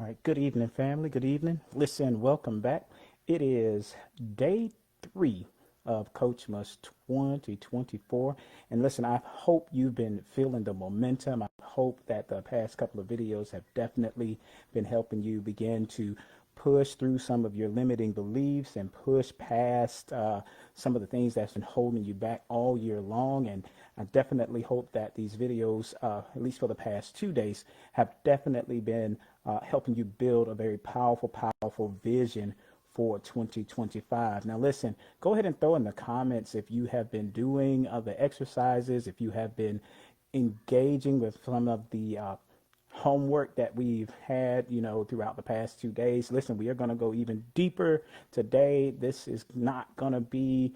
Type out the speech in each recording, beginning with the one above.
All right, good evening, family. Good evening. Listen, welcome back. It is day 3 of Coachmas 2024. And listen, I hope you've been feeling the momentum. I hope that the past couple of videos have definitely been helping you begin to push through some of your limiting beliefs and push past some of the things that's been holding you back all year long. And I definitely hope that these videos, at least for the past 2 days, have definitely been helping you build a very powerful vision for 2025. Now, listen, go ahead and throw in the comments if you have been doing the exercises, if you have been engaging with some of the homework that we've had, throughout the past 2 days. Listen, we are going to go even deeper today. This is not going to be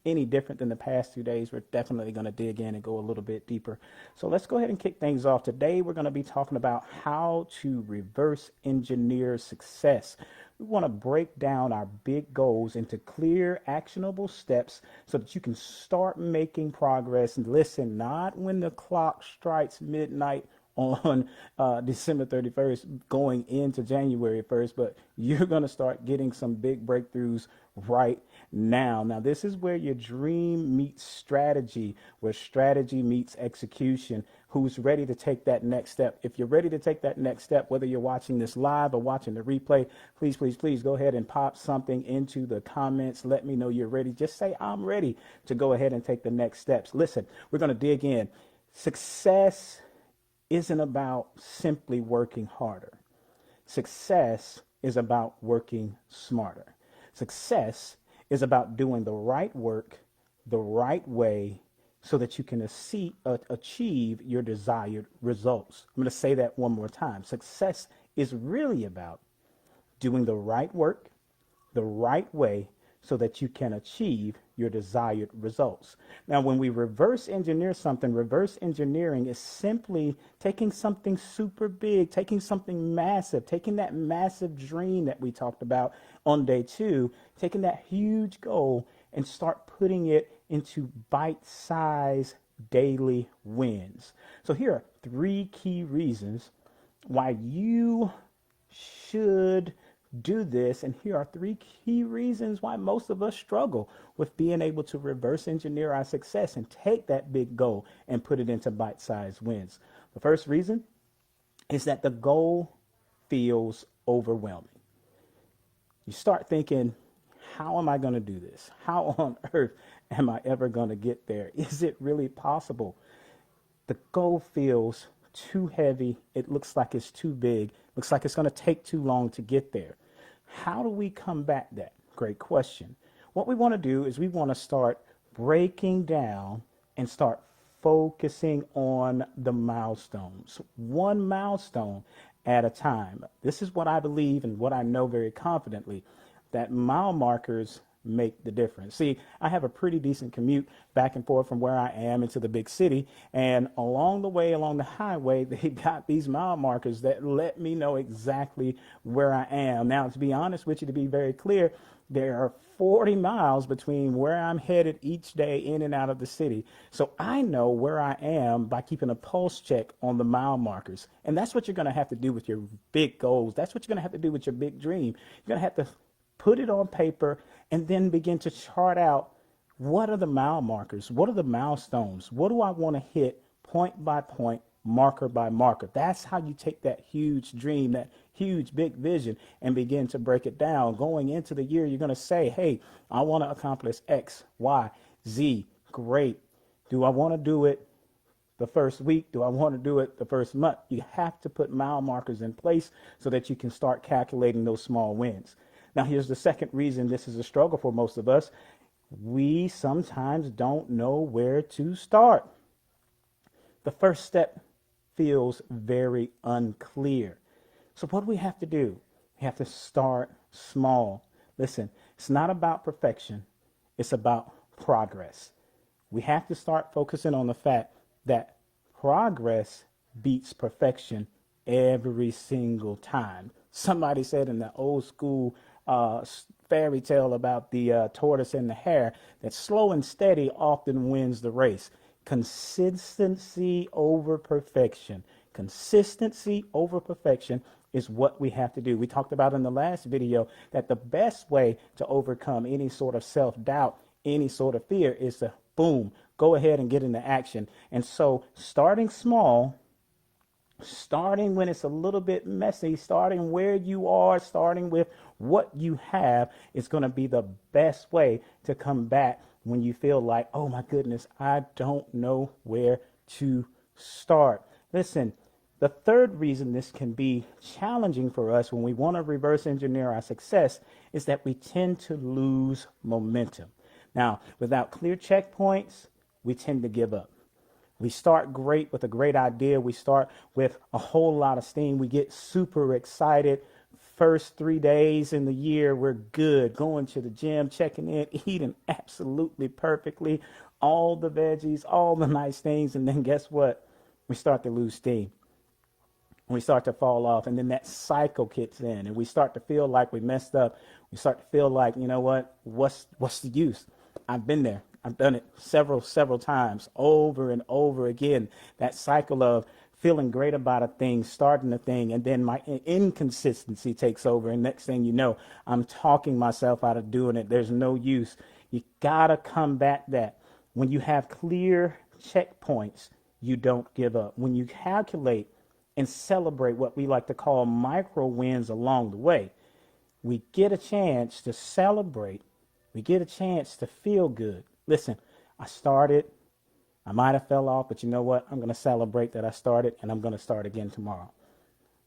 any different than the past 2 days. We're definitely going to dig in and go a little bit deeper. So let's go ahead and kick things off. Today, we're going to be talking about how to reverse engineer success. We want to break down our big goals into clear, actionable steps so that you can start making progress. And listen, not when the clock strikes midnight on December 31st going into January 1st, but you're going to start getting some big breakthroughs right now. Now, this is where your dream meets strategy, where strategy meets execution. Who's ready to take that next step? If you're ready to take that next step, whether you're watching this live or watching the replay, please go ahead and pop something into the comments. Let me know you're ready. Just say, I'm ready to go ahead and take the next steps. Listen, we're going to dig in. Success isn't about simply working harder. Success is about working smarter. Success is about doing the right work the right way so that you can achieve your desired results. I'm going to say that one more time. Success is really about doing the right work the right way so that you can achieve your desired results. Now, when we reverse engineer something, reverse engineering is simply taking something super big, taking something massive, taking that massive dream that we talked about on day 2, taking that huge goal and start putting it into bite-sized daily wins. So here are 3 key reasons why you should do this. And here are 3 key reasons why most of us struggle with being able to reverse engineer our success and take that big goal and put it into bite-sized wins. The first reason is that the goal feels overwhelming. You start thinking, how am I going to do this? How on earth am I ever going to get there? Is it really possible? The goal feels too heavy. It looks like it's too big. Looks like it's going to take too long to get there. How do we combat that? Great question. What we want to do is we want to start breaking down and start focusing on the milestones, one milestone at a time. This is what I believe and what I know very confidently, that mile markers make the difference. See, I have a pretty decent commute back and forth from where I am into the big city, and along the way, along the highway, they've got these mile markers that let me know exactly where I am. Now, to be honest with you, to be very clear, there are 40 miles between where I'm headed each day in and out of the city. So I know where I am by keeping a pulse check on the mile markers. And that's what you're going to have to do with your big goals. That's what you're going to have to do with your big dream. You're going to have to put it on paper and then begin to chart out, what are the mile markers? What are the milestones? What do I want to hit point by point, marker by marker? That's how you take that huge dream, that huge big vision, and begin to break it down. Going into the year, you're going to say, hey, I want to accomplish X, Y, Z. Great. Do I want to do it the first week? Do I want to do it the first month? You have to put mile markers in place so that you can start calculating those small wins. Now, here's the second reason this is a struggle for most of us. We sometimes don't know where to start. The first step feels very unclear. So what do we have to do? We have to start small. Listen, it's not about perfection. It's about progress. We have to start focusing on the fact that progress beats perfection every single time. Somebody said in the old school fairy tale about the tortoise and the hare that slow and steady often wins the race. Consistency over perfection. Consistency over perfection is what we have to do. We talked about in the last video that the best way to overcome any sort of self-doubt, any sort of fear is to, boom, go ahead and get into action. And so starting small, starting when it's a little bit messy, starting where you are, starting with what you have is going to be the best way to come back when you feel like, oh my goodness, I don't know where to start. Listen, the third reason this can be challenging for us when we want to reverse engineer our success is that we tend to lose momentum. Now, without clear checkpoints, we tend to give up. We start great with a great idea. We start with a whole lot of steam. We get super excited. First 3 days in the year, we're good. Going to the gym, checking in, eating absolutely perfectly, all the veggies, all the nice things. And then guess what? We start to lose steam. We start to fall off, and then that cycle kicks in, and we start to feel like we messed up. We start to feel like, you know what? What's the use? I've been there. I've done it several times, over and over again. That cycle of feeling great about a thing, starting a thing, and then my inconsistency takes over, and next thing you know, I'm talking myself out of doing it. There's no use. You gotta combat that. When you have clear checkpoints, you don't give up. When you calculate and celebrate what we like to call micro wins along the way, we get a chance to celebrate. We get a chance to feel good. Listen, I started. I might have fell off, but you know what? I'm going to celebrate that I started, and I'm going to start again tomorrow.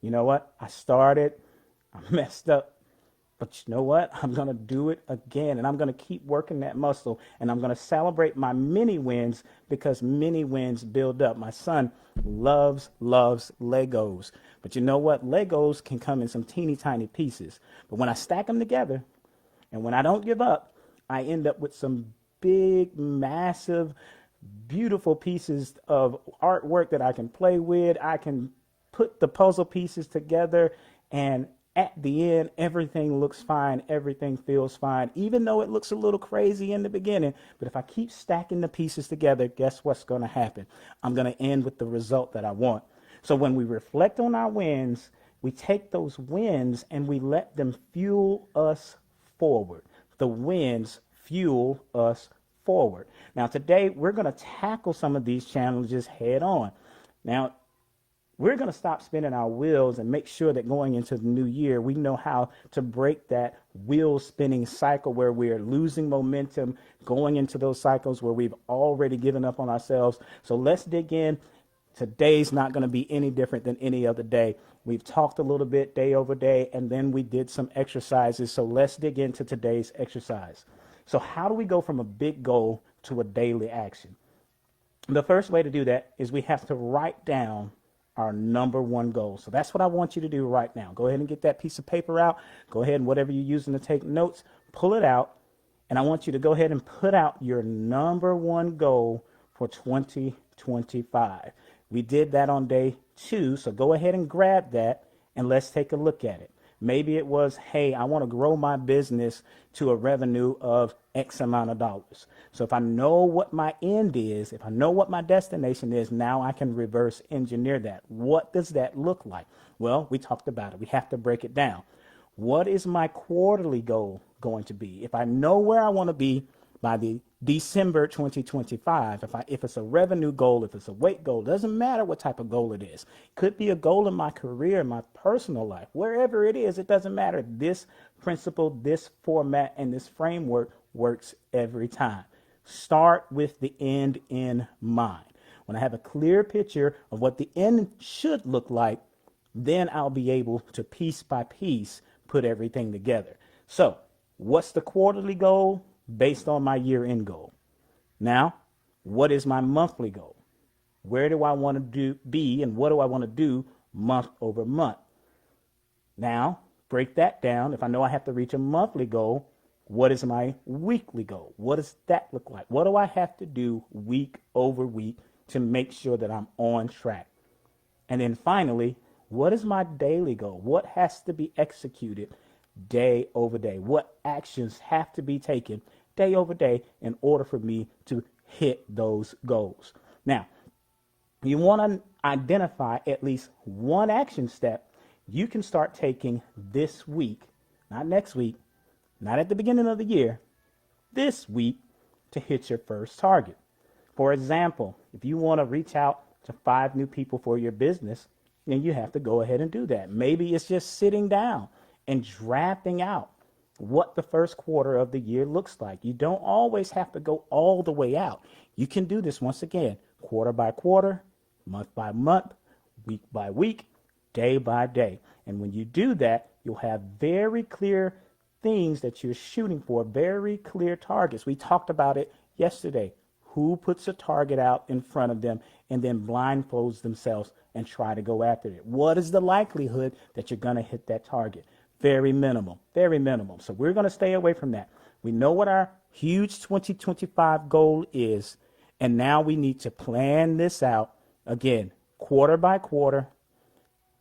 You know what? I started. I messed up. But you know what? I'm going to do it again, and I'm going to keep working that muscle, and I'm going to celebrate my mini wins because mini wins build up. My son loves Legos. But you know what? Legos can come in some teeny tiny pieces. But when I stack them together and when I don't give up, I end up with some big, massive, beautiful pieces of artwork that I can play with. I can put the puzzle pieces together, and at the end, everything looks fine. Everything feels fine, even though it looks a little crazy in the beginning. But if I keep stacking the pieces together, guess what's going to happen? I'm going to end with the result that I want. So when we reflect on our wins, we take those wins and we let them fuel us forward. The wins fuel us forward. Now, today, we're going to tackle some of these challenges head on. Now, we're going to stop spinning our wheels and make sure that going into the new year, we know how to break that wheel spinning cycle where we are losing momentum, going into those cycles where we've already given up on ourselves. So let's dig in. Today's not going to be any different than any other day. We've talked a little bit day over day, and then we did some exercises. So let's dig into today's exercise. So how do we go from a big goal to a daily action? The first way to do that is we have to write down our number one goal. So that's what I want you to do right now. Go ahead and get that piece of paper out. Go ahead and whatever you're using to take notes, pull it out. And I want you to go ahead and put out your number one goal for 2025. We did that on day 2. So go ahead and grab that and let's take a look at it. Maybe it was, hey, I want to grow my business to a revenue of X amount of dollars. So if I know what my end is, if I know what my destination is, now I can reverse engineer that. What does that look like? Well, we talked about it. We have to break it down. What is my quarterly goal going to be? If I know where I want to be by the December 2025, if it's a revenue goal, if it's a weight goal, doesn't matter what type of goal it is. Could be a goal in my career, in my personal life, wherever it is, it doesn't matter. This principle, this format, and this framework works every time. Start with the end in mind. When I have a clear picture of what the end should look like, then I'll be able to piece by piece put everything together. So what's the quarterly goal? Based on my year-end goal. Now, what is my monthly goal? Where do I want to be and what do I want to do month over month? Now, break that down. If I know I have to reach a monthly goal, what is my weekly goal? What does that look like? What do I have to do week over week to make sure that I'm on track? And then finally, what is my daily goal? What has to be executed day over day? What actions have to be taken day over day in order for me to hit those goals? Now, you want to Identify at least one action step you can start taking this week, not next week, not at the beginning of the year, this week to hit your first target. For example, if you want to reach out to 5 new people for your business, then you have to go ahead and do that. Maybe it's just sitting down and drafting out what the first quarter of the year looks like. You don't always have to go all the way out. You can do this once again, quarter by quarter, month by month, week by week, day by day. And when you do that, you'll have very clear things that you're shooting for, very clear targets. We talked about it yesterday. Who puts a target out in front of them and then blindfolds themselves and try to go after it? What is the likelihood that you're going to hit that target? Very minimal, very minimal. So we're going to stay away from that. We know what our huge 2025 goal is, and now we need to plan this out again, quarter by quarter,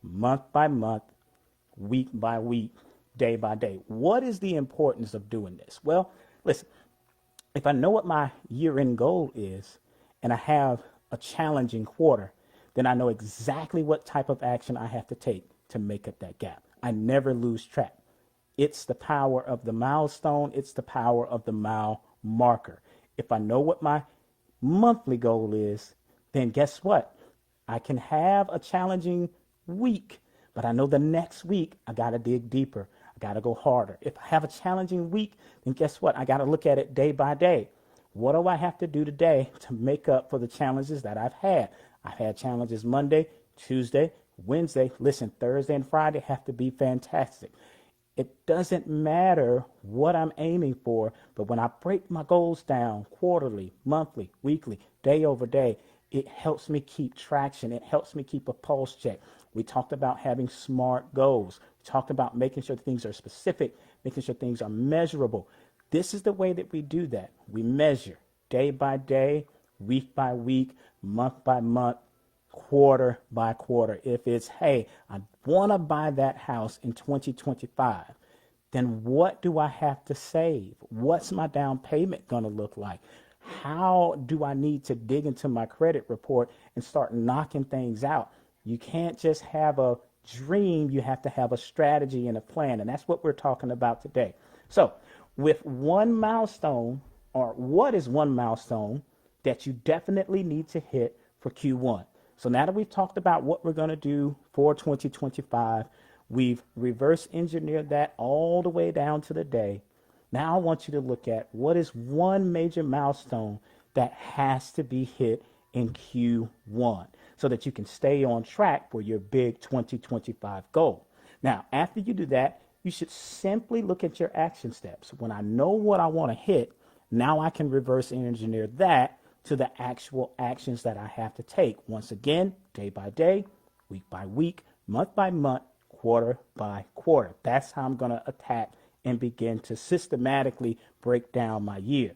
month by month, week by week, day by day. What is the importance of doing this? Well, listen, if I know what my year-end goal is and I have a challenging quarter, then I know exactly what type of action I have to take to make up that gap. I never lose track. It's the power of the milestone. It's the power of the mile marker. If I know what my monthly goal is, then guess what? I can have a challenging week, but I know the next week I got to dig deeper. I got to go harder. If I have a challenging week, then guess what? I got to look at it day by day. What do I have to do today to make up for the challenges that I've had? I've had challenges Monday, Tuesday, Wednesday. Listen, Thursday and Friday have to be fantastic. It doesn't matter what I'm aiming for, but when I break my goals down quarterly, monthly, weekly, day over day, it helps me keep traction. It helps me keep a pulse check. We talked about having SMART goals. We talked about making sure things are specific, making sure things are measurable. This is the way that we do that. We measure day by day, week by week, month by month, quarter by quarter. If it's, hey, I want to buy that house in 2025, then what do I have to save? What's my down payment going to look like? How do I need to dig into my credit report and start knocking things out? You can't just have a dream. You have to have a strategy and a plan. And that's what we're talking about today. So with one milestone, or what is one milestone that you definitely need to hit for Q1? So now that we've talked about what we're going to do for 2025, we've reverse engineered that all the way down to the day. Now I want you to look at what is one major milestone that has to be hit in Q1 so that you can stay on track for your big 2025 goal. Now, after you do that, you should simply look at your action steps. When I know what I want to hit, now I can reverse engineer that to the actual actions that I have to take. Once again, day by day, week by week, month by month, quarter by quarter. That's how I'm going to attack and begin to systematically break down my year.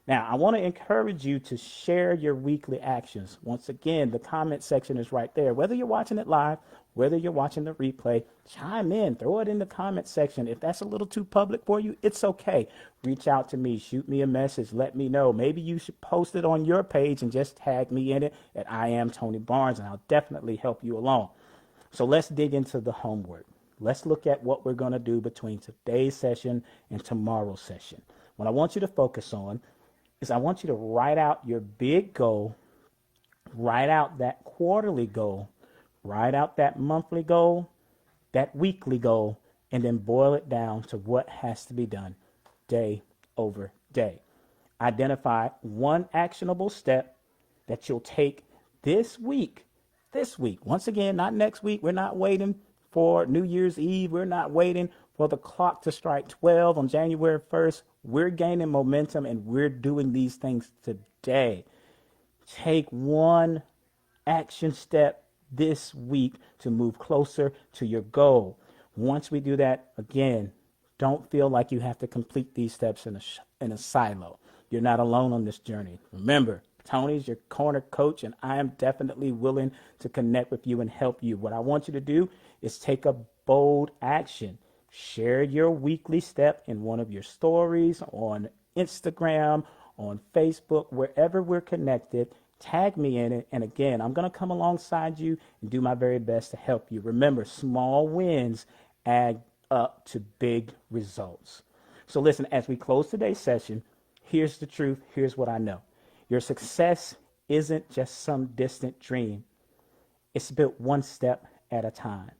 Now, I want to encourage you to share your weekly actions. Once again, the comment section is right there. Whether you're watching it live, whether you're watching the replay, chime in, throw it in the comment section. If that's a little too public for you, it's okay. Reach out to me, shoot me a message, let me know. Maybe you should post it on your page and just tag me in it at I am Tony Barnes, and I'll definitely help you along. So let's dig into the homework. Let's look at what we're going to do between today's session and tomorrow's session. What I want you to focus on is I want you to write out your big goal, write out that quarterly goal, write out that monthly goal, that weekly goal, and then boil it down to what has to be done day over day. Identify one actionable step that you'll take this week. Once again, not next week. We're not waiting for New Year's Eve. We're not waiting for the clock to strike 12 on January 1st. We're gaining momentum and we're doing these things today. Take one action step this week to move closer to your goal. Once we do that, again, don't feel like you have to complete these steps in a silo. You're not alone on this journey. Remember, Tony's your corner coach, and I am definitely willing to connect with you and help you. What I want you to do is take a bold action. Share your weekly step in one of your stories on Instagram, on Facebook, wherever we're connected. Tag me in it. And again, I'm going to come alongside you and do my very best to help you. Remember, small wins add up to big results. So listen, as we close today's session, here's the truth. Here's what I know. Your success isn't just some distant dream. It's built one step at a time.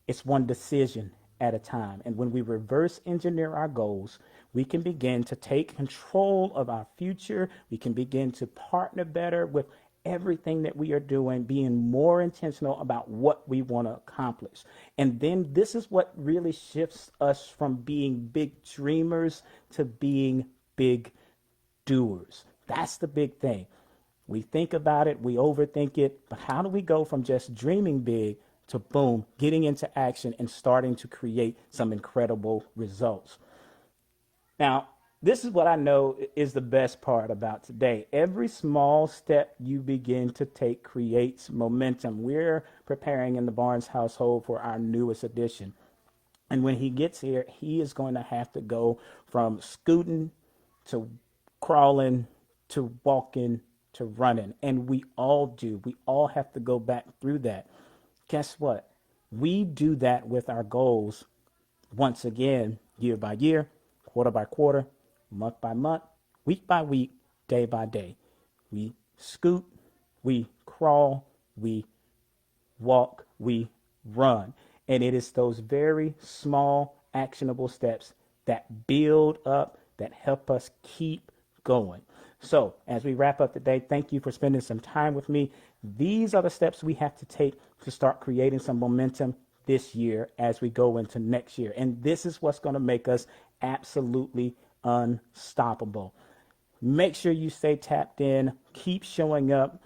It's one decision at a time. And when we reverse engineer our goals, we can begin to take control of our future. We can begin to partner better with everything that we are doing, being more intentional about what we want to accomplish. And then this is what really shifts us from being big dreamers to being big doers. That's the big thing. We think about it, we overthink it, but how do we go from just dreaming big to boom, getting into action and starting to create some incredible results? Now, this is what I know is the best part about today. Every small step you begin to take creates momentum. We're preparing in the Barnes household for our newest edition. And when he gets here, he is going to have to go from scooting to crawling to walking to running. And we all do. We all have to go back through that. Guess what? We do that with our goals once again, year by year, quarter by quarter, month by month, week by week, day by day. We scoot, we crawl, we walk, we run. And it is those very small, actionable steps that build up, that help us keep going. So as we wrap up today, thank you for spending some time with me. These are the steps we have to take to start creating some momentum this year as we go into next year. And this is what's going to make us absolutely unstoppable. Make sure you stay tapped in, keep showing up.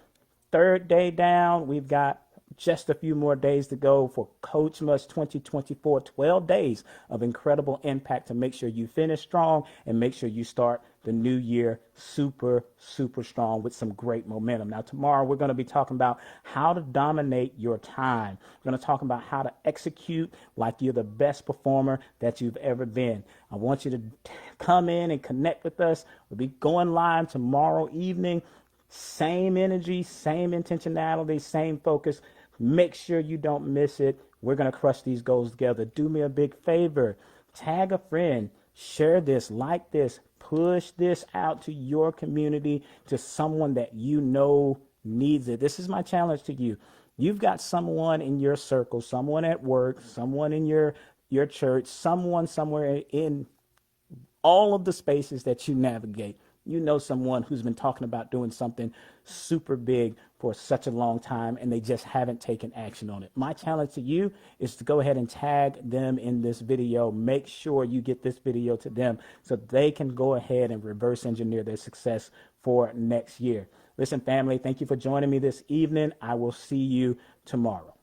Third day down, we've got just a few more days to go for Coachmas 2024, 12 days of incredible impact to make sure you finish strong and make sure you start the new year super, super strong with some great momentum. Now, tomorrow we're going to be talking about how to dominate your time. We're going to talk about how to execute like you're the best performer that you've ever been. I want you to come in and connect with us. We'll be going live tomorrow evening. Same energy, same intentionality, same focus. Make sure you don't miss it. We're going to crush these goals together. Do me a big favor. Tag a friend. Share this, like this, push this out to your community, to someone that you know needs it. This is my challenge to you. You've got someone in your circle, someone at work, someone in your church, someone somewhere in all of the spaces that you navigate. You know someone who's been talking about doing something super big for such a long time and they just haven't taken action on it. My challenge to you is to go ahead and tag them in this video. Make sure you get this video to them so they can go ahead and reverse engineer their success for next year. Listen, family, thank you for joining me this evening. I will see you tomorrow.